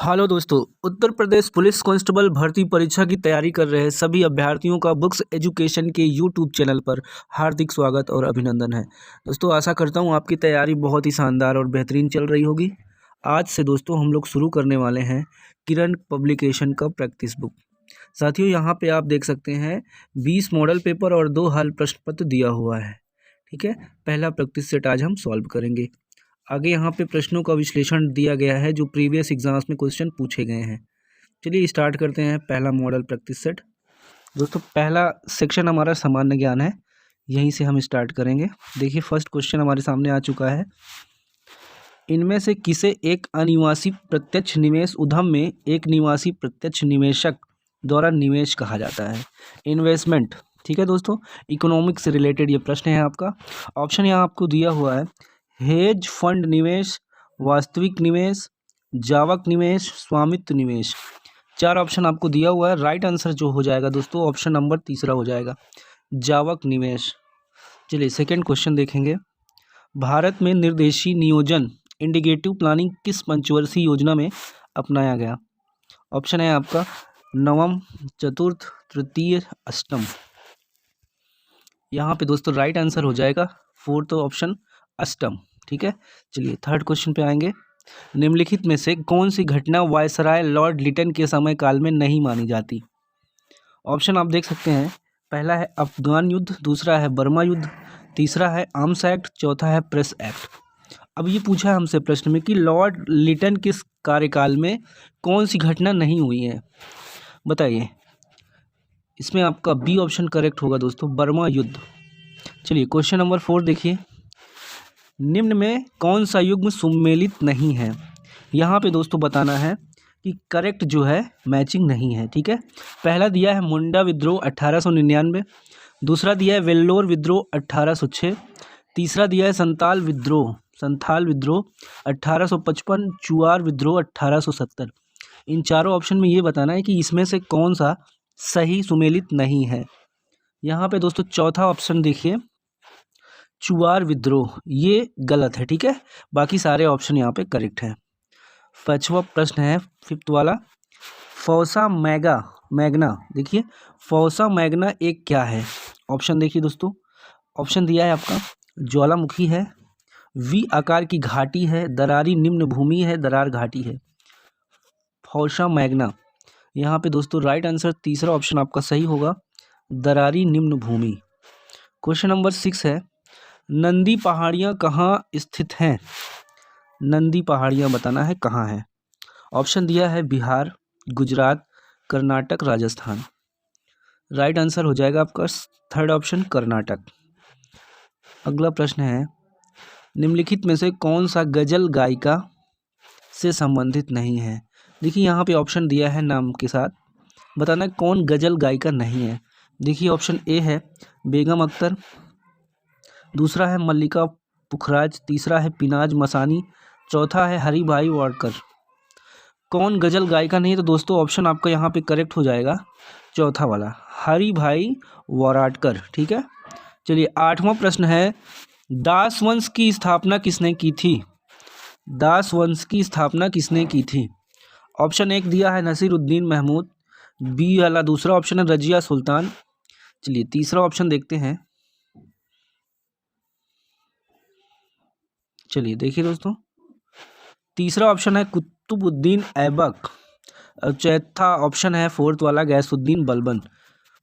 Hello दोस्तों। Uttar Pradesh police constable भर्ती परीक्षा की तैयारी कर रहे सभी अभ्यर्थियों का बुक्स एजुकेशन के यूट्यूब चैनल पर हार्दिक स्वागत और अभिनंदन है। दोस्तों आशा करता हूं आपकी तैयारी बहुत ही शानदार और बेहतरीन चल रही होगी। आज से दोस्तों हम लोग शुरू करने वाले हैं किरण पब्लिकेशन का प्रैक्टिस बुक। साथियों यहाँ पे आप देख सकते हैं 20 मॉडल पेपर और 2 हल प्रश्न पत्र दिया हुआ है। ठीक है, पहला प्रैक्टिस सेट आज हम सॉल्व करेंगे। आगे यहाँ पे प्रश्नों का विश्लेषण दिया गया है जो प्रीवियस एग्जाम्स में क्वेश्चन पूछे गए हैं। चलिए स्टार्ट करते हैं पहला मॉडल प्रैक्टिस सेट। दोस्तों पहला सेक्शन हमारा सामान्य ज्ञान है, यहीं से हम स्टार्ट करेंगे। देखिए फर्स्ट क्वेश्चन हमारे सामने आ चुका है। इनमें से किसे एक अनिवासी प्रत्यक्ष निवेश उद्यम में एक निवासी प्रत्यक्ष निवेशक द्वारा निवेश कहा जाता है? इन्वेस्टमेंट। ठीक है दोस्तों, इकोनॉमिक्स से रिलेटेड ये प्रश्न है आपका। ऑप्शन यहाँ आपको दिया हुआ है हेज फंड निवेश, वास्तविक निवेश, जावक निवेश, स्वामित्व निवेश। 4 ऑप्शन आपको दिया हुआ है। राइट आंसर जो हो जाएगा दोस्तों ऑप्शन नंबर तीसरा हो जाएगा, जावक निवेश। चलिए सेकंड क्वेश्चन देखेंगे। भारत में निर्देशी नियोजन इंडिकेटिव प्लानिंग किस पंचवर्षीय योजना में अपनाया गया? ऑप्शन है आपका नवम, चतुर्थ, तृतीय, अष्टम। यहाँ पे दोस्तों राइट आंसर हो जाएगा फोर्थ ऑप्शन अष्टम। ठीक है, चलिए थर्ड क्वेश्चन पे आएंगे। निम्नलिखित में से कौन सी घटना वायसराय लॉर्ड लिटन के समय काल में नहीं मानी जाती? ऑप्शन आप देख सकते हैं। पहला है अफगान युद्ध, दूसरा है बर्मा युद्ध, तीसरा है आर्म्स एक्ट, चौथा है प्रेस एक्ट। अब ये पूछा है हमसे प्रश्न में कि लॉर्ड लिटन किस कार्यकाल में कौन सी घटना नहीं हुई है, बताइए। इसमें आपका बी ऑप्शन करेक्ट होगा दोस्तों, बर्मा युद्ध। चलिए क्वेश्चन नंबर 4 देखिए। निम्न में कौन सा युग्म सुमेलित नहीं है? यहाँ पे दोस्तों बताना है कि करेक्ट जो है मैचिंग नहीं है। ठीक है, पहला दिया है मुंडा विद्रोह 1899, दूसरा दिया है वेल्लोर विद्रोह 1806, तीसरा दिया है संथाल विद्रोह 1855, चुआर विद्रोह 1870। इन चारों ऑप्शन में ये बताना है कि इसमें से कौन सा सही सुमेलित नहीं है। यहाँ पे दोस्तों चौथा ऑप्शन देखिए, चुआर विद्रोह, ये गलत है। ठीक है, बाकी सारे ऑप्शन यहाँ पे करेक्ट है। पांचवा प्रश्न है फिफ्थ वाला, फौसा मैग्ना। देखिए फौसा मैग्ना एक क्या है? ऑप्शन देखिए दोस्तों, ऑप्शन दिया है आपका ज्वालामुखी है, वी आकार की घाटी है, दरारी निम्न भूमि है, दरार घाटी है। फौसा मैग्ना, यहाँ पे दोस्तों राइट आंसर तीसरा ऑप्शन आपका सही होगा, दरारी निम्न भूमि। क्वेश्चन नंबर 6 है, नंदी पहाड़ियाँ कहाँ स्थित हैं? नंदी पहाड़ियाँ बताना है कहाँ है। ऑप्शन दिया है बिहार, गुजरात, कर्नाटक, राजस्थान। राइट आंसर हो जाएगा आपका थर्ड ऑप्शन कर्नाटक। अगला प्रश्न है, निम्नलिखित में से कौन सा गजल गायिका से संबंधित नहीं है? देखिए यहाँ पे ऑप्शन दिया है नाम के साथ, बताना है कौन गजल गायिका नहीं है। देखिए ऑप्शन ए है बेगम अख्तर, दूसरा है मल्लिका पुखराज, तीसरा है पिनाज मसानी, चौथा है हरी भाई वाडकर। कौन गजल गायिका नहीं है? तो दोस्तों ऑप्शन आपका यहाँ पे करेक्ट हो जाएगा चौथा वाला, हरी भाई वाडकर। ठीक है, चलिए आठवां प्रश्न है, दास वंश की स्थापना किसने की थी? दास वंश की स्थापना किसने की थी? ऑप्शन एक दिया है नसीरुद्दीन महमूद, बी वाला दूसरा ऑप्शन है रजिया सुल्तान। चलिए तीसरा ऑप्शन देखते हैं। चलिए देखिए दोस्तों, तीसरा ऑप्शन है कुतुबुद्दीन ऐबक, और चौथा ऑप्शन है फोर्थ वाला गैसुद्दीन बलबन।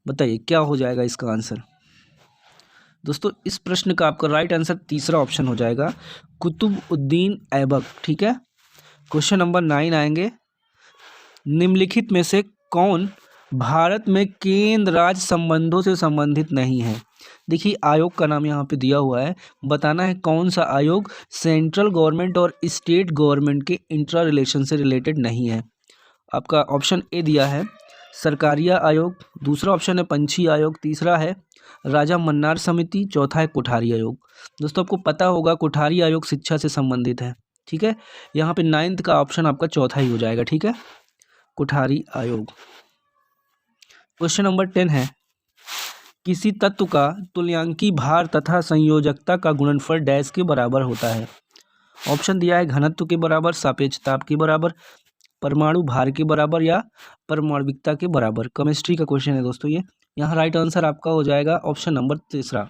बताइए क्या हो जाएगा इसका आंसर? दोस्तों इस प्रश्न का आपका राइट आंसर तीसरा ऑप्शन हो जाएगा, कुतुबुद्दीन ऐबक। ठीक है, क्वेश्चन नंबर 9 आएंगे। निम्नलिखित में से कौन भारत में केंद्र राज्य संबंधों से संबंधित नहीं है? देखिए आयोग का नाम यहाँ पे दिया हुआ है, बताना है कौन सा आयोग सेंट्रल गवर्नमेंट और स्टेट गवर्नमेंट के इंट्रा रिलेशन से रिलेटेड नहीं है। आपका ऑप्शन ए दिया है सरकारिया आयोग, दूसरा ऑप्शन है पंछी आयोग, तीसरा है राजा मन्नार समिति, चौथा है कोठारी आयोग। दोस्तों आपको पता होगा कोठारी आयोग शिक्षा से संबंधित है। ठीक है, यहाँ पे 9th का ऑप्शन आपका चौथा ही हो जाएगा। ठीक है, कोठारी आयोग। क्वेश्चन नंबर 10 है, किसी तत्व का तुल्यांकी भार तथा संयोजकता का गुणनफल डैश के बराबर होता है? ऑप्शन दिया है घनत्व के बराबर, सापेक्षता के बराबर, परमाणु भार के बराबर या परमाणविकता के बराबर। केमिस्ट्री का क्वेश्चन है दोस्तों ये। यहाँ राइट आंसर आपका हो जाएगा ऑप्शन नंबर तीसरा,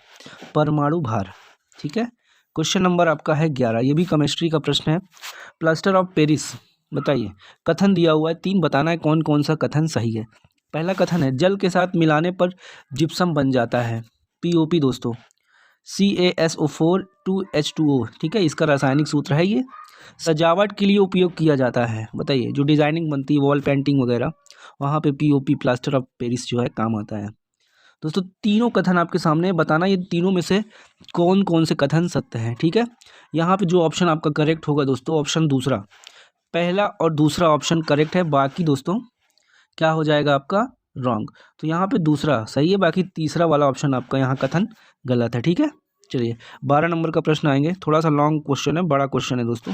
परमाणु भार। ठीक है, क्वेश्चन नंबर आपका है 11, ये भी केमिस्ट्री का प्रश्न है। प्लास्टर ऑफ पेरिस, बताइए कथन दिया हुआ है, 3 बताना है कौन कौन सा कथन सही है। पहला कथन है जल के साथ मिलाने पर जिप्सम बन जाता है, पीओपी दोस्तों, CaSO4 2H2O। ठीक है, इसका रासायनिक सूत्र है ये। सजावट के लिए उपयोग किया जाता है, बताइए जो डिजाइनिंग बनती है वॉल पेंटिंग वगैरह, वहाँ पे पीओपी प्लास्टर ऑफ पेरिस जो है काम आता है। दोस्तों तीनों कथन आपके सामने, बताना ये तीनों में से कौन कौन से कथन सत्य हैं। ठीक है, यहाँ पे जो ऑप्शन आपका करेक्ट होगा दोस्तों, ऑप्शन दूसरा, पहला और दूसरा ऑप्शन करेक्ट है, बाकी दोस्तों क्या हो जाएगा आपका रॉन्ग। तो यहाँ पे दूसरा सही है, बाकी तीसरा वाला ऑप्शन आपका यहाँ कथन गलत है। ठीक है, चलिए 12 नंबर का प्रश्न आएंगे, थोड़ा सा लॉन्ग क्वेश्चन है, बड़ा क्वेश्चन है दोस्तों,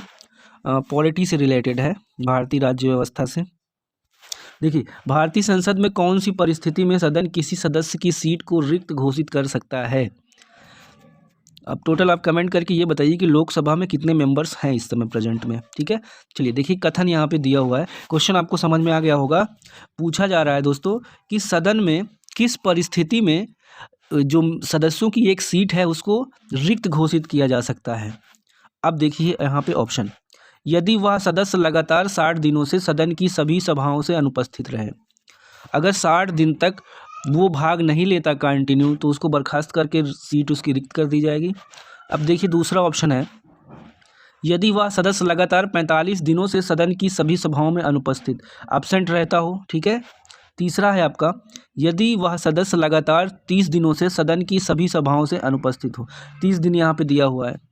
पॉलिटी से रिलेटेड है, भारतीय राज्य व्यवस्था से। देखिए भारतीय संसद में कौन सी परिस्थिति में सदन किसी सदस्य की सीट को रिक्त घोषित कर सकता है। अब टोटल आप कमेंट करके ये बताइए कि लोकसभा में कितने मेंबर्स हैं इस समय प्रेजेंट में। ठीक है, चलिए देखिए कथन यहाँ पे दिया हुआ है, क्वेश्चन आपको समझ में आ गया होगा। पूछा जा रहा है दोस्तों कि सदन में किस परिस्थिति में जो सदस्यों की एक सीट है उसको रिक्त घोषित किया जा सकता है। अब देखिए यहाँ पे ऑप्शन, यदि वह सदस्य लगातार 60 दिनों से सदन की सभी सभाओं से अनुपस्थित रहे। अगर 60 दिन तक वो भाग नहीं लेता कंटिन्यू, तो उसको बर्खास्त करके सीट उसकी रिक्त कर दी जाएगी। अब देखिए दूसरा ऑप्शन है, यदि वह सदस्य लगातार 45 दिनों से सदन की सभी सभाओं में अनुपस्थित, एब्सेंट रहता हो। ठीक है, तीसरा है आपका, यदि वह सदस्य लगातार 30 दिनों से सदन की सभी सभाओं से अनुपस्थित हो, 30 दिन यहाँ पे दिया हुआ है।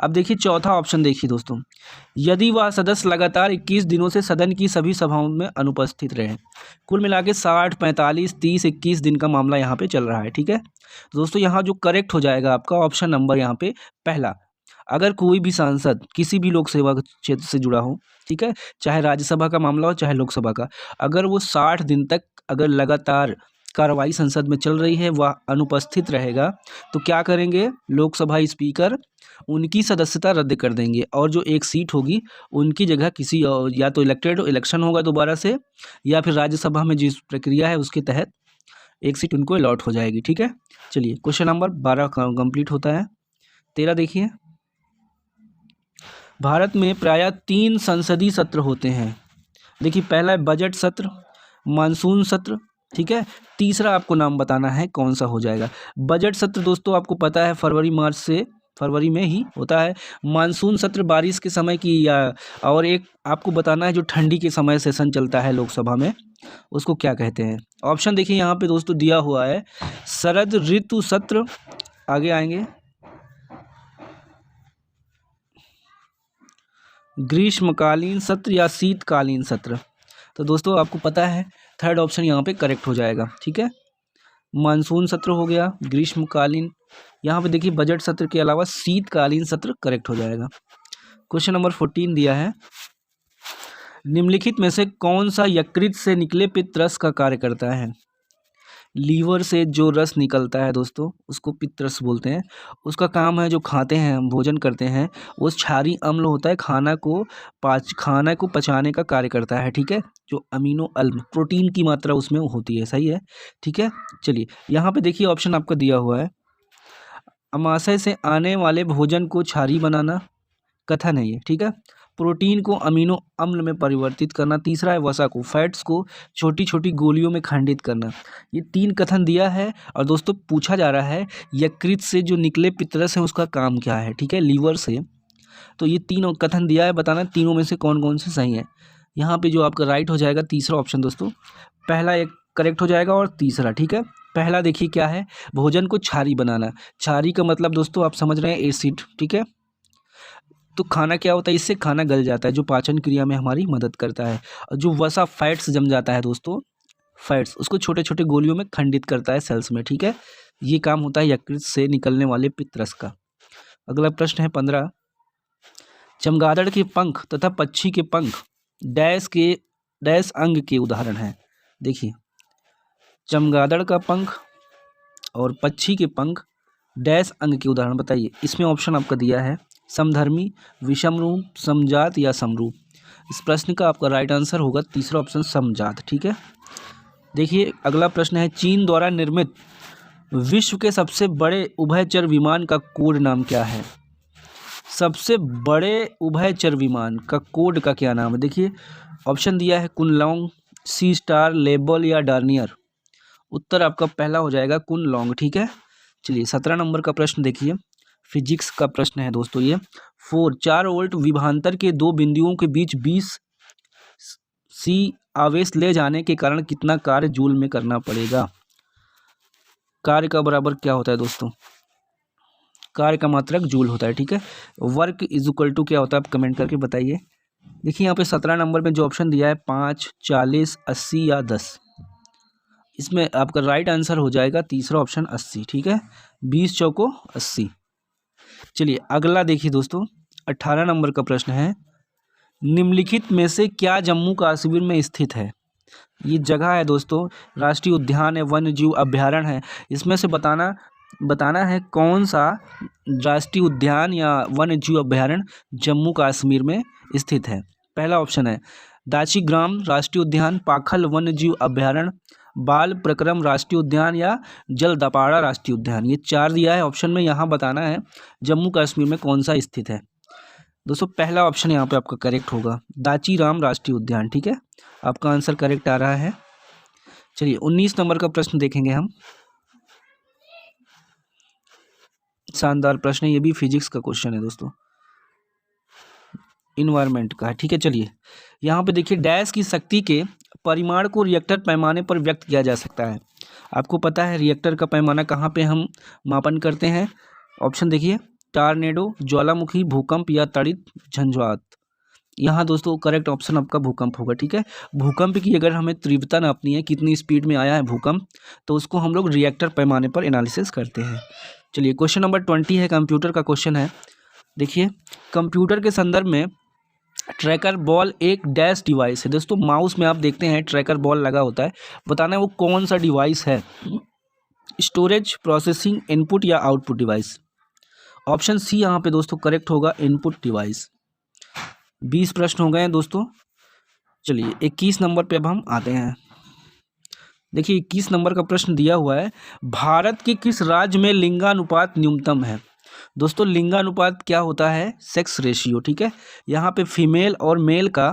अब देखिए चौथा ऑप्शन देखिए दोस्तों, यदि वह सदस्य लगातार 21 दिनों से सदन की सभी सभाओं में अनुपस्थित रहे। कुल मिला के 60, 45, 30, 21 दिन का मामला यहाँ पे चल रहा है। ठीक है, तो दोस्तों यहाँ जो करेक्ट हो जाएगा आपका ऑप्शन नंबर यहाँ पे पहला, अगर कोई भी सांसद किसी भी लोक सेवा क्षेत्र से जुड़ा हो, ठीक है, चाहे राज्यसभा का मामला हो चाहे लोकसभा का, अगर वो 60 दिन तक अगर लगातार कार्रवाई संसद में चल रही है वह अनुपस्थित रहेगा, तो क्या करेंगे लोकसभा स्पीकर उनकी सदस्यता रद्द कर देंगे और जो एक सीट होगी उनकी जगह किसी या तो इलेक्शन होगा दोबारा से, या फिर राज्यसभा में जिस प्रक्रिया है उसके तहत एक सीट उनको अलॉट हो जाएगी। ठीक है, चलिए क्वेश्चन नंबर 12 कंप्लीट होता है। 13 देखिए, भारत में प्रायः 3 संसदीय सत्र होते हैं। देखिए पहला है बजट सत्र, मानसून सत्र। ठीक है, तीसरा आपको नाम बताना है कौन सा हो जाएगा। बजट सत्र दोस्तों आपको पता है फरवरी में ही होता है। मानसून सत्र बारिश के समय की, या और एक आपको बताना है जो ठंडी के समय सेशन चलता है लोकसभा में, उसको क्या कहते हैं। ऑप्शन देखिए यहाँ पे दोस्तों दिया हुआ है, शरद ऋतु सत्र, आगे आएंगे ग्रीष्मकालीन सत्र या शीतकालीन सत्र। तो दोस्तों आपको पता है थर्ड ऑप्शन यहाँ पे करेक्ट हो जाएगा। ठीक है, मानसून सत्र हो गया, ग्रीष्मकालीन, यहाँ पे देखिए बजट सत्र के अलावा शीतकालीन सत्र करेक्ट हो जाएगा। क्वेश्चन नंबर 14 दिया है, निम्नलिखित में से कौन सा यकृत से निकले पित्त रस का कार्य करता है। लीवर से जो रस निकलता है दोस्तों उसको पित्त रस बोलते हैं। उसका काम है जो खाते हैं हम, भोजन करते हैं, वो क्षारीय अम्ल होता है, खाना को पचाने का कार्य करता है। ठीक है, जो अमीनो अम्ल प्रोटीन की मात्रा उसमें होती है। सही है, ठीक है, चलिए यहाँ पे देखिए ऑप्शन आपका दिया हुआ है, अमाशय से आने वाले भोजन को क्षारीय बनाना, कथन है ये। ठीक है, प्रोटीन को अमीनो अम्ल में परिवर्तित करना, तीसरा है वसा को, फैट्स को छोटी छोटी गोलियों में खंडित करना। ये 3 कथन दिया है और दोस्तों पूछा जा रहा है यकृत से जो निकले पित्तरस है उसका काम क्या है। ठीक है, लीवर से। तो ये 3 कथन दिया है, बताना तीनों में से कौन कौन से सही है। यहाँ पे जो आपका राइट हो जाएगा तीसरा ऑप्शन दोस्तों, पहला एक करेक्ट हो जाएगा और तीसरा। ठीक है, पहला देखिए क्या है, भोजन को क्षारीय बनाना। क्षारीय का मतलब दोस्तों आप समझ रहे हैं एसिड। ठीक है, तो खाना क्या होता है, इससे खाना गल जाता है जो पाचन क्रिया में हमारी मदद करता है। और जो वसा फैट्स जम जाता है दोस्तों, फैट्स उसको छोटे छोटे गोलियों में खंडित करता है सेल्स में। ठीक है, ये काम होता है यकृत से निकलने वाले पित्तरस का। अगला प्रश्न है 15, चमगादड़ के पंख तथा पक्षी के पंख डैश अंग के उदाहरण हैं। देखिए चमगादड़ का पंख और पक्षी के पंख डैश अंग के उदाहरण बताइए। इसमें ऑप्शन आपका दिया है समधर्मी, विषमरूप, समजात या समरूप। इस प्रश्न का आपका राइट आंसर होगा तीसरा ऑप्शन समजात। ठीक है, देखिए अगला प्रश्न है, चीन द्वारा निर्मित विश्व के सबसे बड़े उभयचर विमान का कोड नाम क्या है? सबसे बड़े उभयचर विमान का कोड का क्या नाम है? देखिए ऑप्शन दिया है कुनलोंग, सी स्टार, लेबल या डार्नियर। उत्तर आपका पहला हो जाएगा कुनलोंग। ठीक है, चलिए 17 नंबर का प्रश्न देखिए, फिजिक्स का प्रश्न है दोस्तों ये। 4 वोल्ट विभवांतर के दो बिंदुओं के बीच 20 सी आवेश ले जाने के कारण कितना कार्य जूल में करना पड़ेगा? कार्य का बराबर क्या होता है दोस्तों? कार्य का मात्रक जूल होता है। ठीक है, वर्क इज इक्वल टू क्या होता है, आप कमेंट करके बताइए। देखिए यहाँ पे 17 नंबर में जो ऑप्शन दिया है 5, 40, 80 या 10, इसमें आपका राइट आंसर हो जाएगा तीसरा ऑप्शन 80। ठीक है, 20 चौको 80। चलिए अगला देखिए दोस्तों, 18 नंबर का प्रश्न है, निम्नलिखित में से क्या जम्मू कश्मीर में स्थित है? ये जगह है दोस्तों, राष्ट्रीय उद्यान है, वन्य जीव अभ्यारण्य है, इसमें से बताना है कौन सा राष्ट्रीय उद्यान या वन्य जीव अभ्यारण्य जम्मू कश्मीर में स्थित है। पहला ऑप्शन है दाचीग्राम राष्ट्रीय उद्यान, पाखल वन्य जीव अभ्यारण्य, बाल प्रक्रम राष्ट्रीय उद्यान या जलदापाड़ा राष्ट्रीय उद्यान। ये 4 दिया है ऑप्शन में, यहाँ बताना है जम्मू कश्मीर में कौन सा स्थित है। दोस्तों पहला ऑप्शन यहाँ पे आपका करेक्ट होगा, दाचीराम राष्ट्रीय उद्यान। ठीक है, आपका आंसर करेक्ट आ रहा है। चलिए 19 नंबर का प्रश्न देखेंगे हम, शानदार प्रश्न है, ये भी फिजिक्स का क्वेश्चन है दोस्तों, इन्वायरमेंट का है। ठीक है, चलिए यहाँ पे देखिए, डैश की शक्ति के परिमाण को रिएक्टर पैमाने पर व्यक्त किया जा सकता है। आपको पता है रिएक्टर का पैमाना कहाँ पे हम मापन करते हैं? ऑप्शन देखिए, टॉर्नेडो, ज्वालामुखी, भूकंप या तड़ित झंझावात। यहाँ दोस्तों करेक्ट ऑप्शन आपका भूकंप होगा। ठीक है, भूकंप की अगर हमें तीव्रता नापनी है, कितनी स्पीड में आया है भूकंप, तो उसको हम लोग रिएक्टर पैमाने पर एनालिसिस करते हैं। चलिए क्वेश्चन नंबर 20 है, कंप्यूटर का क्वेश्चन है। देखिए कंप्यूटर के संदर्भ में ट्रैकर बॉल एक डैश डिवाइस है। दोस्तों माउस में आप देखते हैं ट्रैकर बॉल लगा होता है, बताना है वो कौन सा डिवाइस है? स्टोरेज, प्रोसेसिंग, इनपुट या आउटपुट डिवाइस। ऑप्शन सी यहाँ पे दोस्तों करेक्ट होगा, इनपुट डिवाइस। 20 प्रश्न हो गए हैं दोस्तों। चलिए 21 नंबर पे अब हम आते हैं। देखिए 21 नंबर का प्रश्न दिया हुआ है, भारत के किस राज्य में लिंगानुपात न्यूनतम है? दोस्तों लिंगानुपात क्या होता है? Sex ratio. ठीक है, यहाँ पे फीमेल और मेल का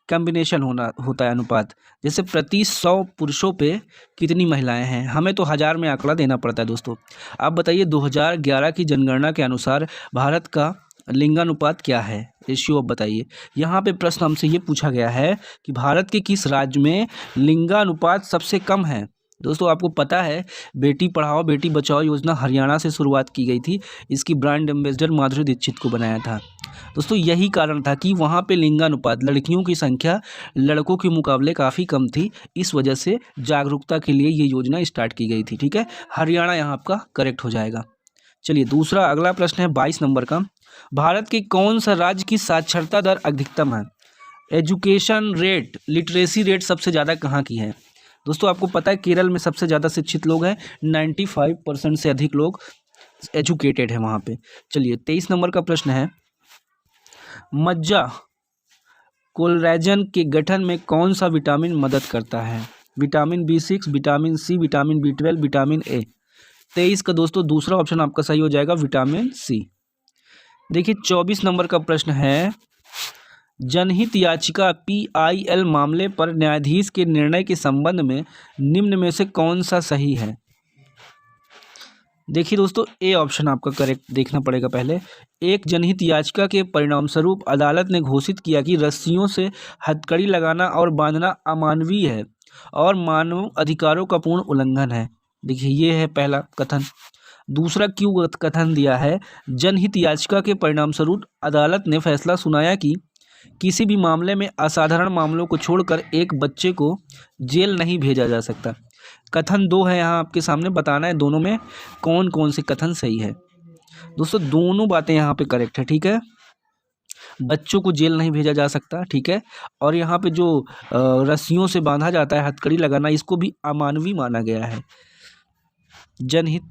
कॉम्बिनेशन होता है अनुपात, जैसे प्रति 100 पुरुषों पे कितनी महिलाएं हैं, हमें तो 1000 में आंकड़ा देना पड़ता है दोस्तों। आप बताइए 2011 की जनगणना के अनुसार भारत का लिंगानुपात क्या है, रेशियो अब बताइए। यहाँ पे प्रश्न हमसे ये पूछा गया है कि भारत के किस राज्य में लिंगानुपात सबसे कम है। दोस्तों आपको पता है बेटी पढ़ाओ बेटी बचाओ योजना हरियाणा से शुरुआत की गई थी, इसकी ब्रांड एम्बेसडर माधुरी दीक्षित को बनाया था। दोस्तों यही कारण था कि वहाँ पे लिंगानुपात, लड़कियों की संख्या लड़कों के मुकाबले काफ़ी कम थी, इस वजह से जागरूकता के लिए ये योजना स्टार्ट की गई थी। ठीक है, हरियाणा यहाँ आपका करेक्ट हो जाएगा। चलिए दूसरा अगला प्रश्न है 22 नंबर का, भारत के कौन सा राज्य की साक्षरता दर अधिकतम है? एजुकेशन रेट, लिटरेसी रेट सबसे ज़्यादा कहाँ की है? दोस्तों आपको पता है केरल में सबसे ज़्यादा शिक्षित लोग हैं, 95% से अधिक लोग एजुकेटेड है वहाँ पे। चलिए 23 नंबर का प्रश्न है, मज्जा कोलेजन के गठन में कौन सा विटामिन मदद करता है? Vitamin B6, vitamin C, vitamin B12, vitamin A. 23 का दोस्तों दूसरा ऑप्शन आपका सही हो जाएगा, विटामिन सी। देखिए 24 नंबर का प्रश्न है, जनहित याचिका PIL मामले पर न्यायाधीश के निर्णय के संबंध में निम्न में से कौन सा सही है? देखिए दोस्तों ए ऑप्शन आपका करेक्ट देखना पड़ेगा पहले। एक जनहित याचिका के परिणामस्वरूप अदालत ने घोषित किया कि रस्सियों से हथकड़ी लगाना और बांधना अमानवीय है और मानव अधिकारों का पूर्ण उल्लंघन है। देखिए ये है पहला कथन। दूसरा क्यों कथन दिया है, जनहित याचिका के परिणामस्वरूप अदालत ने फैसला सुनाया कि किसी भी मामले में असाधारण मामलों को छोड़कर एक बच्चे को जेल नहीं भेजा जा सकता। कथन 2 है यहाँ आपके सामने, बताना है दोनों में कौन कौन से कथन सही है। दोस्तों दोनों बातें यहाँ पे करेक्ट है। ठीक है, बच्चों को जेल नहीं भेजा जा सकता, ठीक है, और यहाँ पे जो रस्सियों से बांधा जाता है, हथकड़ी लगाना, इसको भी अमानवीय माना गया है, जनहित।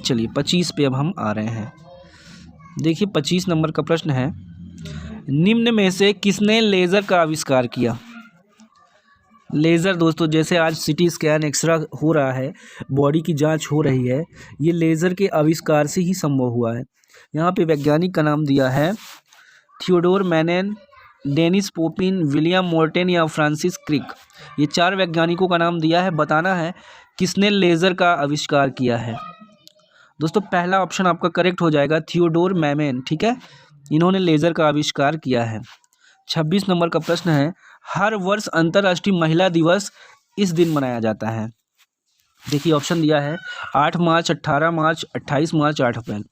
चलिए 25 पे अब हम आ रहे हैं। देखिए 25 नंबर का प्रश्न है, निम्न में से किसने लेज़र का आविष्कार किया? लेज़र दोस्तों, जैसे आज सिटी स्कैन एक्सरे हो रहा है, बॉडी की जांच हो रही है, ये लेज़र के आविष्कार से ही संभव हुआ है। यहाँ पे वैज्ञानिक का नाम दिया है Theodore Maiman, Denis Papin, William Morton या फ्रांसिस क्रिक। ये 4 वैज्ञानिकों का नाम दिया है। बताना है किसने लेज़र का आविष्कार किया है। दोस्तों पहला ऑप्शन आपका करेक्ट हो जाएगा, थियोडोर मैमन, ठीक है, इन्होंने लेज़र का आविष्कार किया है। 26 नंबर का प्रश्न है, हर वर्ष अंतर्राष्ट्रीय महिला दिवस इस दिन मनाया जाता है। देखिए ऑप्शन दिया है 8 मार्च, 18 मार्च, 28 मार्च, 8 अप्रैल।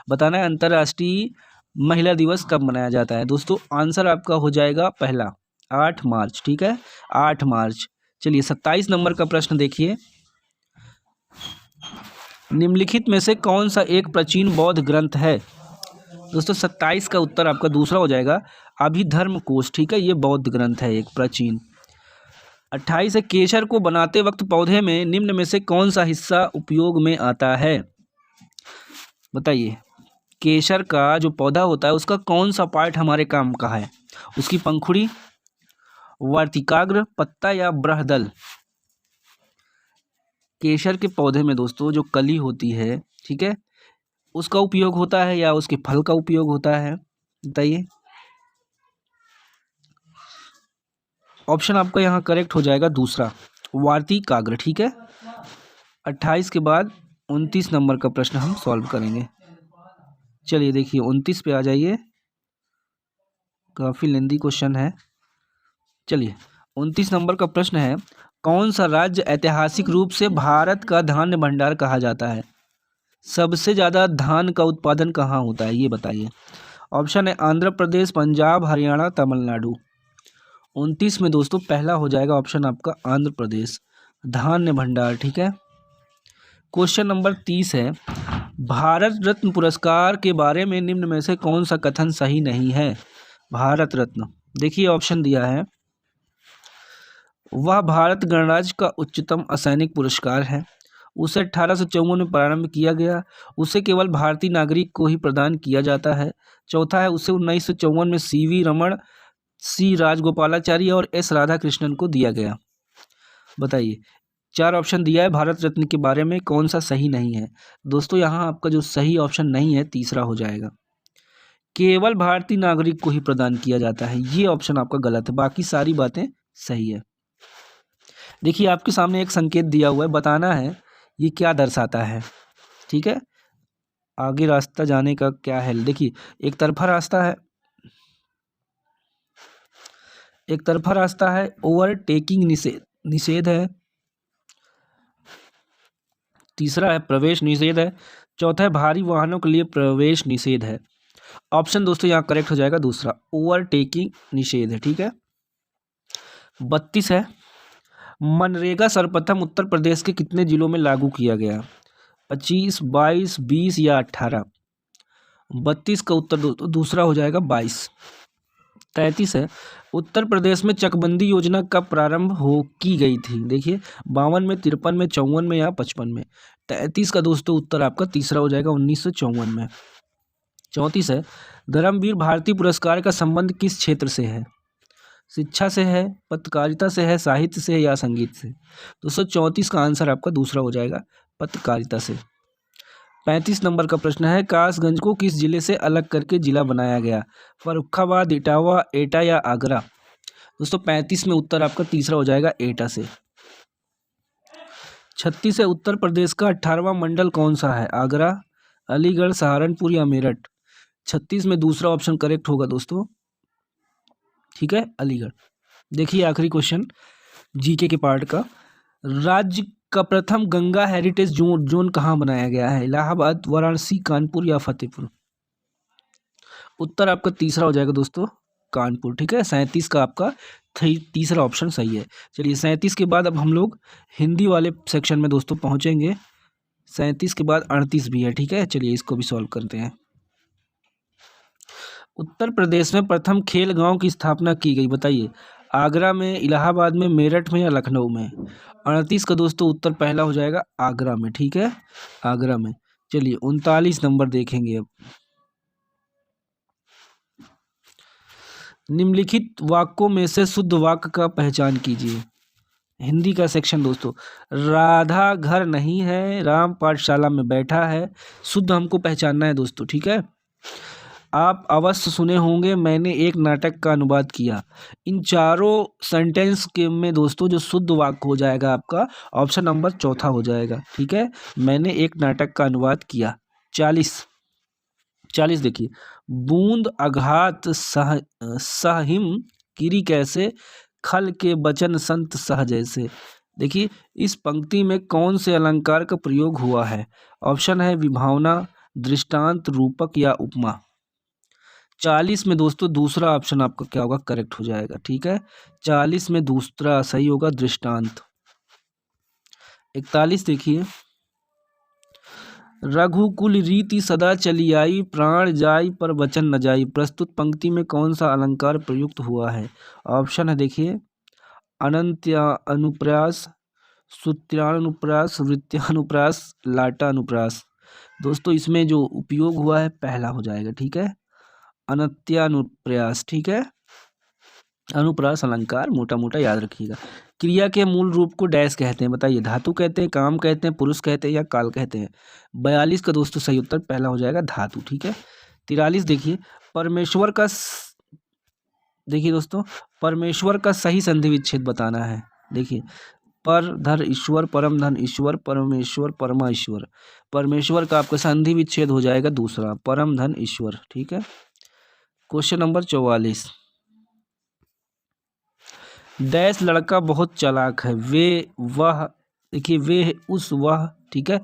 बताना है अंतर्राष्ट्रीय महिला दिवस कब मनाया जाता है। दोस्तों आंसर आपका हो जाएगा पहला 8 मार्च, ठीक है, 8 मार्च। चलिए 27 नंबर का प्रश्न देखिए, निम्नलिखित में से कौन सा एक प्राचीन बौद्ध ग्रंथ है। दोस्तों 27 का उत्तर आपका दूसरा हो जाएगा, अभिधर्म कोश, ठीक है, ये बौद्ध ग्रंथ है एक प्राचीन। 28 है, केसर को बनाते वक्त पौधे में निम्न में से कौन सा हिस्सा उपयोग में आता है। बताइए, केसर का जो पौधा होता है उसका कौन सा पार्ट हमारे काम का है। उसकी पंखुड़ी, वार्तिकाग्र, पत्ता या ब्रहदल। केसर के पौधे में दोस्तों जो कली होती है, ठीक है, उसका उपयोग होता है या उसके फल का उपयोग होता है। बताइए, ऑप्शन आपका यहाँ करेक्ट हो जाएगा दूसरा, वार्तिकाग्र, ठीक है। 28 के बाद 29 नंबर का प्रश्न हम सॉल्व करेंगे। चलिए देखिए 29 पे आ जाइए, काफ़ी लेंदी क्वेश्चन है। चलिए 29 नंबर का प्रश्न है, कौन सा राज्य ऐतिहासिक रूप से भारत का धान्य भंडार कहा जाता है। सबसे ज़्यादा धान का उत्पादन कहाँ होता है ये बताइए। ऑप्शन है आंध्र प्रदेश, पंजाब, हरियाणा, तमिलनाडु। 29 में दोस्तों पहला हो जाएगा ऑप्शन आपका आंध्र प्रदेश, धान्य भंडार, ठीक है। क्वेश्चन नंबर 30 है, भारत रत्न पुरस्कार के बारे में निम्न में से कौन सा कथन सही नहीं है। भारत रत्न, देखिए ऑप्शन दिया है, वह भारत गणराज्य का उच्चतम असैनिक पुरस्कार है, उसे 1854 में प्रारंभ किया गया, उसे केवल भारतीय नागरिक को ही प्रदान किया जाता है। चौथा है, उसे 1954 में सीवी रमण, सी राजगोपालाचारी और एस राधाकृष्णन को दिया गया। बताइए, 4 ऑप्शन दिया है, भारत रत्न के बारे में कौन सा सही नहीं है। दोस्तों यहाँ आपका जो सही ऑप्शन नहीं है तीसरा हो जाएगा, केवल भारतीय नागरिक को ही प्रदान किया जाता है, ये ऑप्शन आपका गलत है, बाकी सारी बातें सही है। देखिए आपके सामने एक संकेत दिया हुआ है, बताना है ये क्या दर्शाता है, ठीक है, आगे रास्ता जाने का क्या है। देखिए एक तरफा रास्ता है, ओवरटेकिंग निषेध है, तीसरा है प्रवेश निषेध है, चौथा है भारी वाहनों के लिए प्रवेश निषेध है। ऑप्शन दोस्तों यहाँ करेक्ट हो जाएगा दूसरा, ओवरटेकिंग निषेध है, ठीक है। 32 है, मनरेगा सर्वप्रथम उत्तर प्रदेश के कितने जिलों में लागू किया गया। 25, 22, 20 या 18। 32 का उत्तर दूसरा हो जाएगा 22। 33 है, उत्तर प्रदेश में चकबंदी योजना कब प्रारंभ की गई थी। देखिए 52 में, 53 में, 54 में या 55 में। 33 का दोस्तों उत्तर आपका तीसरा हो जाएगा 1954 में। 34 है, धर्मवीर भारती पुरस्कार का संबंध किस क्षेत्र से है। शिक्षा से है, पत्रकारिता से है, साहित्य से है या संगीत से। 234 का आंसर आपका दूसरा हो जाएगा, पत्रकारिता से। 35 नंबर का प्रश्न है, कासगंज को किस जिले से अलग करके जिला बनाया गया। फर्रुखाबाद, इटावा, एटा या आगरा। दोस्तों 35 में उत्तर आपका तीसरा हो जाएगा एटा से। 36 है, उत्तर प्रदेश का 18वां मंडल कौन सा है। आगरा, अलीगढ़, सहारनपुर या मेरठ। 36 में दूसरा ऑप्शन करेक्ट होगा दोस्तों, ठीक है, अलीगढ़। देखिए आखिरी क्वेश्चन जीके के पार्ट का, राज्य का प्रथम गंगा हेरिटेज जोन कहाँ बनाया गया है। इलाहाबाद, वाराणसी, कानपुर या फतेहपुर। उत्तर आपका तीसरा हो जाएगा दोस्तों, कानपुर, ठीक है। 37 का आपका तीसरा ऑप्शन सही है। चलिए 37 के बाद अब हम लोग हिंदी वाले सेक्शन में दोस्तों पहुंचेंगे। 37 के बाद 38 भी है, ठीक है। चलिए इसको भी सॉल्व करते हैं। उत्तर प्रदेश में प्रथम खेल गांव की स्थापना की गई। बताइए, आगरा में, इलाहाबाद में, मेरठ में या लखनऊ में। 38 का दोस्तों उत्तर पहला हो जाएगा आगरा में, ठीक है, आगरा में। चलिए 39 नंबर देखेंगे अब। निम्नलिखित वाक्यों में से शुद्ध वाक्य का पहचान कीजिए। हिंदी का सेक्शन दोस्तों। राधा घर नहीं है, राम पाठशाला में बैठा है। शुद्ध हमको पहचानना है दोस्तों, ठीक है। आप अवश्य सुने होंगे, मैंने एक नाटक का अनुवाद किया। इन चारों सेंटेंस के में दोस्तों जो शुद्ध वाक्य हो जाएगा आपका ऑप्शन नंबर चौथा हो जाएगा, ठीक है। मैंने एक नाटक का अनुवाद किया। 40 देखिए, बूंद अघात सहिम किरी कैसे, खल के बचन संत सह जैसे। देखिए इस पंक्ति में कौन से अलंकार का प्रयोग हुआ है। ऑप्शन है विभावना, दृष्टांत, रूपक या उपमा। 40 में दोस्तों दूसरा ऑप्शन आपका क्या होगा, करेक्ट हो जाएगा, ठीक है। 40 में दूसरा सही होगा, दृष्टांत। 41 देखिए, रघुकुल रीति सदा चली आई, प्राण जाई पर वचन न जाई। प्रस्तुत पंक्ति में कौन सा अलंकार प्रयुक्त हुआ है। ऑप्शन है देखिए अनंत्या अनुप्रास, सूत्रानुप्रास, वृत्त्यानुप्रास, लाटानुप्रास। दोस्तों इसमें जो उपयोग हुआ है पहला हो जाएगा, ठीक है, अनत्यानुप्रास, ठीक है। अनुप्रास अलंकार मोटा मोटा याद रखिएगा। क्रिया के मूल रूप को डैश कहते हैं, बताइए। धातु कहते हैं, काम कहते हैं, पुरुष कहते हैं या काल कहते हैं। 42 का दोस्तों सही उत्तर पहला हो जाएगा, धातु, ठीक है। 43 देखिए, परमेश्वर का देखिए दोस्तों, परमेश्वर का सही संधि विच्छेद बताना है। देखिए, पर धर ईश्वर, परम धन ईश्वर, परमेश्वर, परमा ईश्वर। परमेश्वर का आपका संधि विच्छेद हो जाएगा दूसरा, परम धन ईश्वर, ठीक है। क्वेश्चन नंबर 44, डैश लड़का बहुत चालाक है, वे वह, देखिए वे उस वह, ठीक है।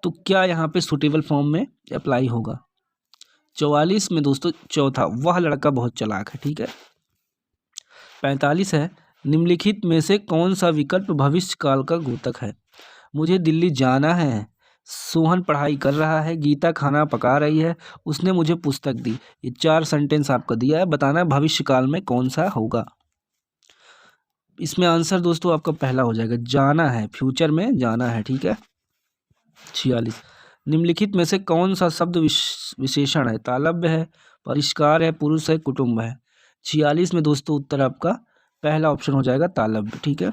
तो क्या यहाँ पे सुटेबल फॉर्म में अप्लाई होगा। 44 में दोस्तों चौथा, वह लड़का बहुत चालाक है, ठीक है। 45 है, निम्नलिखित में से कौन सा विकल्प भविष्य काल का द्योतक है। मुझे दिल्ली जाना है, सोहन पढ़ाई कर रहा है, गीता खाना पका रही है, उसने मुझे पुस्तक दी। ये 4 सेंटेंस आपका दिया है, बताना है भविष्य काल में कौन सा होगा। इसमें आंसर दोस्तों आपका पहला हो जाएगा, जाना है, फ्यूचर में जाना है, ठीक है। 46, निम्नलिखित में से कौन सा शब्द विशेषण है। तालव्य है, परिष्कार है, पुरुष है, कुटुंब है। 46 में दोस्तों उत्तर आपका पहला ऑप्शन हो जाएगा, तालव्य, ठीक है।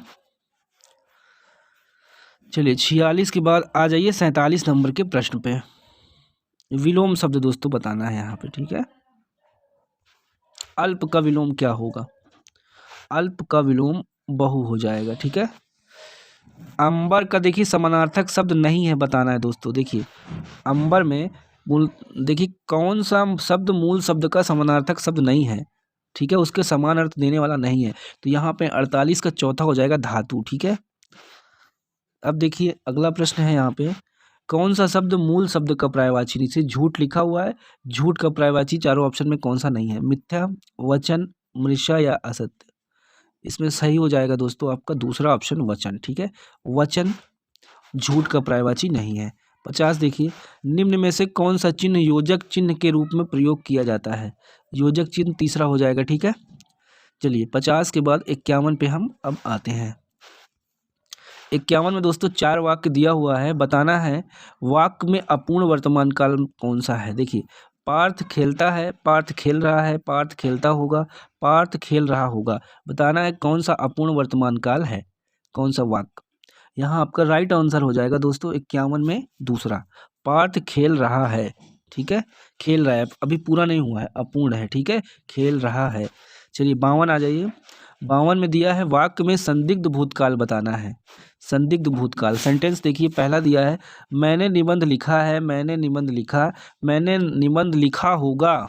चलिए 46 के बाद आ जाइए 47 नंबर के प्रश्न पे। विलोम शब्द दोस्तों बताना है यहाँ पे, ठीक है। अल्प का विलोम क्या होगा। अल्प का विलोम बहु हो जाएगा, ठीक है। अंबर का देखिए समानार्थक शब्द नहीं है, बताना है दोस्तों। देखिए अंबर में देखिए कौन सा शब्द मूल शब्द का समानार्थक शब्द नहीं है, ठीक है, उसके समान अर्थ देने वाला नहीं है। तो यहाँ पे 48 का चौथा हो जाएगा, धातु, ठीक है। अब देखिए अगला प्रश्न है यहाँ पे, कौन सा शब्द मूल शब्द का पर्यायवाची। नीचे झूठ लिखा हुआ है, झूठ का पर्यायवाची चारों ऑप्शन में कौन सा नहीं है। मिथ्या, वचन, मृषा या असत्य। इसमें सही हो जाएगा दोस्तों आपका दूसरा ऑप्शन, वचन, ठीक है। वचन झूठ का पर्यायवाची नहीं है। 50 देखिए, निम्न में से कौन सा चिन्ह योजक चिन्ह के रूप में प्रयोग किया जाता है। योजक चिन्ह तीसरा हो जाएगा, ठीक है। चलिए 50 के बाद 51 पे हम अब आते हैं। 51 में दोस्तों 4 वाक्य दिया हुआ है, बताना है वाक्य में अपूर्ण वर्तमान काल कौन सा है। देखिए पार्थ खेलता है, पार्थ खेल रहा है, पार्थ खेलता होगा, पार्थ खेल रहा होगा। बताना है कौन सा अपूर्ण वर्तमान काल है, कौन सा वाक्य। यहाँ आपका राइट आंसर हो जाएगा दोस्तों 51 में दूसरा, पार्थ खेल रहा है, ठीक है। खेल रहा है, अभी पूरा नहीं हुआ है, अपूर्ण है, ठीक है, खेल रहा है। चलिए 52 आ जाइए। 52 में दिया है वाक्य में संदिग्ध भूतकाल बताना है। संदिग्ध भूतकाल सेंटेंस देखिए पहला दिया है, मैंने निबंध लिखा है, मैंने निबंध लिखा, मैंने निबंध लिखा होगा।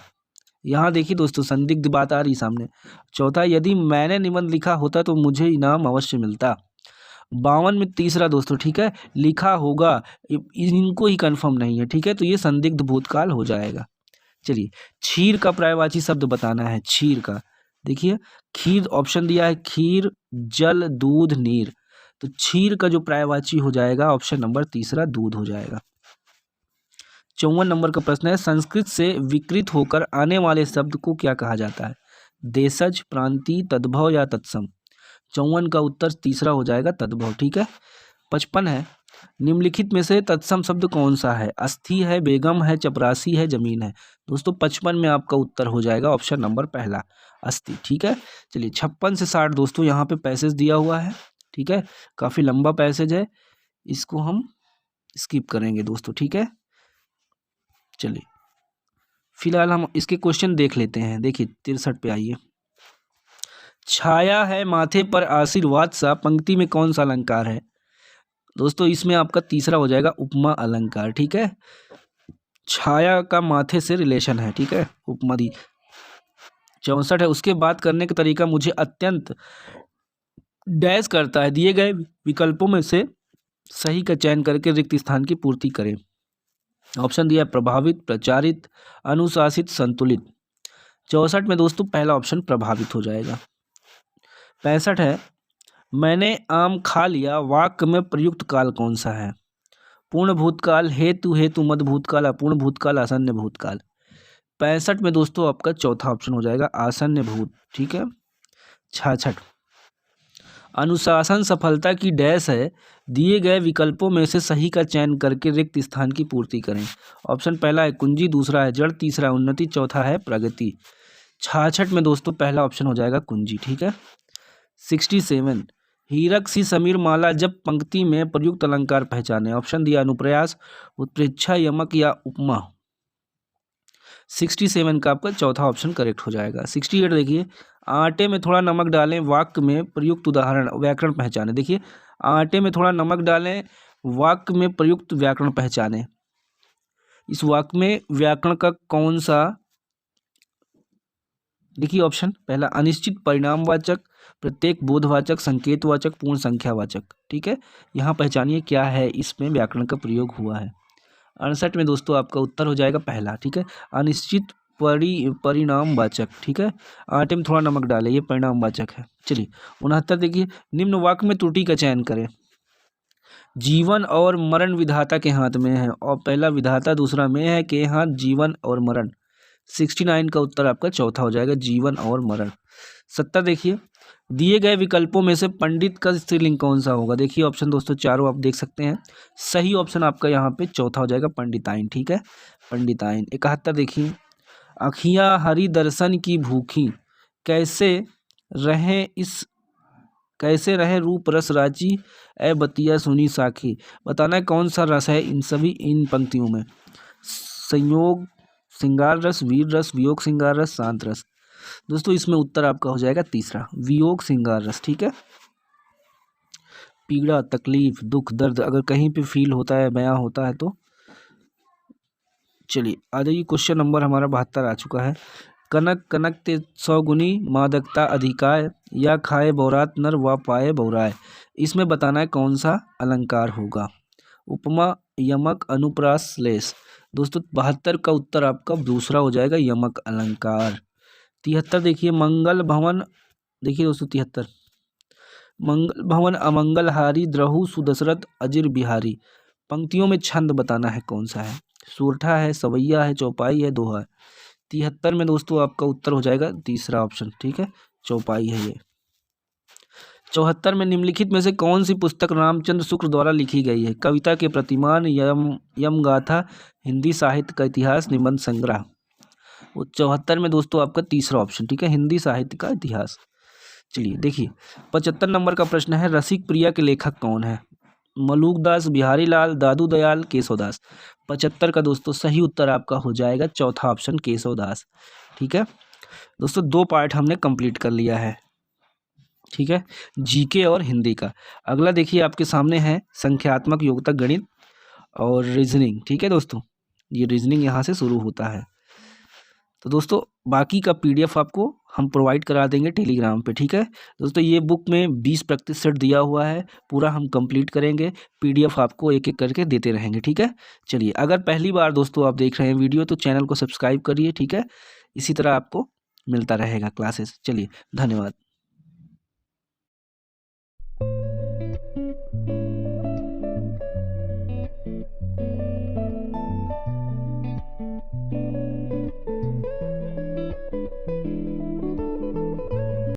यहाँ देखिए दोस्तों संदिग्ध बात आ रही सामने। चौथा, यदि मैंने निबंध लिखा होता तो मुझे इनाम अवश्य मिलता। 52 में तीसरा दोस्तों, ठीक है, लिखा होगा, इनको ही कंफर्म नहीं है, ठीक है, तो ये संदिग्ध भूतकाल हो जाएगा। चलिए क्षीर का पर्यायवाची शब्द बताना है। क्षीर का देखिए, खीर ऑप्शन दिया है, खीर, जल, दूध, नीर। तो क्षीर का जो पर्यायवाची हो जाएगा ऑप्शन नंबर तीसरा, दूध हो जाएगा। 54 नंबर का प्रश्न है, संस्कृत से विकृत होकर आने वाले शब्द को क्या कहा जाता है। देशज, प्रांतीय, तद्भव या तत्सम। 54 का उत्तर तीसरा हो जाएगा, तद्भव, ठीक है। 55 है, निम्नलिखित में से तत्सम शब्द कौन सा है? अस्थि है, बेगम है, चपरासी है, जमीन है। दोस्तों 55 में आपका उत्तर हो जाएगा ऑप्शन नंबर पहला, अस्थि। ठीक है, चलिए 56 से 60 दोस्तों यहाँ पे पैसेज दिया हुआ है। ठीक है, काफ़ी लंबा पैसेज है, इसको हम स्किप करेंगे दोस्तों। ठीक है, चलिए फिलहाल हम इसके क्वेश्चन देख लेते हैं। देखिए 63 पे आइए। छाया है माथे पर आशीर्वाद सा, पंक्ति में कौन सा अलंकार है? दोस्तों इसमें आपका तीसरा हो जाएगा उपमा अलंकार। ठीक है, छाया का माथे से रिलेशन है। ठीक है, उपमा दी। 64 है, उसके बात करने का तरीका मुझे अत्यंत डैश करता है, दिए गए विकल्पों में से सही का चयन करके रिक्त स्थान की पूर्ति करें। ऑप्शन दिया है प्रभावित, प्रचारित, अनुशासित, संतुलित। 64 में दोस्तों पहला ऑप्शन प्रभावित हो जाएगा। 65 है, मैंने आम खा लिया, वाक्य में प्रयुक्त काल कौन सा है? पूर्ण भूतकाल, हेतु हेतु, मध्य भूतकाल, अपूर्ण भूतकाल, आसन्न भूतकाल। 65 में दोस्तों आपका चौथा ऑप्शन हो जाएगा आसन्न भूत। ठीक है, 66 अनुशासन सफलता की डैश है, दिए गए विकल्पों में से सही का चयन करके रिक्त स्थान की पूर्ति करें। ऑप्शन पहला है कुंजी, दूसरा है जड़, तीसरा उन्नति, चौथा है प्रगति। 66 में दोस्तों पहला ऑप्शन हो जाएगा कुंजी। ठीक है, 67 हीरक सी समीर माला जब पंक्ति में प्रयुक्त अलंकार पहचाने। ऑप्शन दिया अनुप्रयास, उत्प्रेक्षा, यमक या उपमा। 67 का आपका चौथा ऑप्शन करेक्ट हो जाएगा। 68 देखिए, आटे में थोड़ा नमक डालें, वाक्य में प्रयुक्त उदाहरण व्याकरण पहचाने। देखिए आटे में थोड़ा नमक डालें, वाक्य में प्रयुक्त व्याकरण पहचाने। इस वाक्य में व्याकरण का कौन सा? देखिए ऑप्शन पहला अनिश्चित परिणामवाचक, प्रत्येक बोधवाचक, संकेतवाचक, पूर्ण संख्यावाचक। ठीक है, यहाँ पहचानिए क्या है इसमें व्याकरण का प्रयोग हुआ है। 68 में दोस्तों आपका उत्तर हो जाएगा पहला। ठीक है, अनिश्चित परिणामवाचक। ठीक है, आटे में थोड़ा नमक डालें, ये परिणामवाचक है। चलिए 69 देखिए, निम्न वाक्य में त्रुटि का चयन करें। जीवन और मरण विधाता के हाथ में है, और पहला विधाता, दूसरा में है के हाथ, जीवन और मरण। 69 का उत्तर आपका चौथा हो जाएगा, जीवन और मरण। 70 देखिए, दिए गए विकल्पों में से पंडित का स्त्रीलिंग कौन सा होगा? देखिए ऑप्शन दोस्तों चारों आप देख सकते हैं, सही ऑप्शन आपका यहाँ पे चौथा हो जाएगा, पंडिताइन। ठीक है, पंडिताइन। 71 देखिए, अखियाँ हरि दर्शन की भूखी, कैसे रहे रूप रस राजी, ए बतिया सुनी साखी। बताना है कौन सा रस है इन पंक्तियों में? संयोग श्रृंगार रस, वीर रस, वियोग श्रृंगार रस, शांत रस। दोस्तों इसमें उत्तर आपका हो जाएगा तीसरा, वियोग श्रृंगार रस। ठीक है, पीड़ा, तकलीफ, दुख, दर्द अगर कहीं पे फील होता है, बयां होता है तो। चलिए आ जाइए, क्वेश्चन नंबर हमारा 72 आ चुका है। कनक कनक ते 100 गुनी, मादकता अधिकाय, या खाए बौरात नर व पाए बौराए। इसमें बताना है कौन सा अलंकार होगा? उपमा, यमक, अनुप्रास, श्लेष। दोस्तों 72 का उत्तर आपका दूसरा हो जाएगा, यमक अलंकार। 73 देखिए, मंगल भवन। देखिए दोस्तों 73, मंगल भवन अमंगलहारी, द्रहु सुदशरथ अजिर बिहारी। पंक्तियों में छंद बताना है कौन सा है? सूरठा है, सवैया है, चौपाई है, दोहा है। 73 में दोस्तों आपका उत्तर हो जाएगा तीसरा ऑप्शन। ठीक है, चौपाई है ये। 74 में निम्नलिखित में से कौन सी पुस्तक रामचंद्र शुक्ल द्वारा लिखी गई है? कविता के प्रतिमान, यम गाथा, हिंदी साहित्य का इतिहास, निबंध संग्रह। 74 में दोस्तों आपका तीसरा ऑप्शन। ठीक है, हिंदी साहित्य का इतिहास। चलिए देखिए 75 नंबर का प्रश्न है, रसिक प्रिया के लेखक कौन है? मलूकदास, बिहारी लाल, दादू दयाल, केशवदास। 75 का दोस्तों सही उत्तर आपका हो जाएगा चौथा ऑप्शन, केशवदास। ठीक है दोस्तों, 2 पार्ट हमने कंप्लीट कर लिया है। ठीक है, जीके और हिंदी का। अगला देखिए आपके सामने है संख्यात्मक, योग्यता, गणित और रीजनिंग। ठीक है दोस्तों, ये रीजनिंग यहाँ से शुरू होता है। तो दोस्तों बाकी का पीडीएफ आपको हम प्रोवाइड करा देंगे टेलीग्राम पे। ठीक है दोस्तों, ये बुक में 20 सेट दिया हुआ है, पूरा हम कंप्लीट करेंगे, पीडीएफ आपको एक एक करके देते रहेंगे। ठीक है, चलिए अगर पहली बार दोस्तों आप देख रहे हैं वीडियो तो चैनल को सब्सक्राइब करिए। ठीक है, इसी तरह आपको मिलता रहेगा क्लासेस। चलिए धन्यवाद।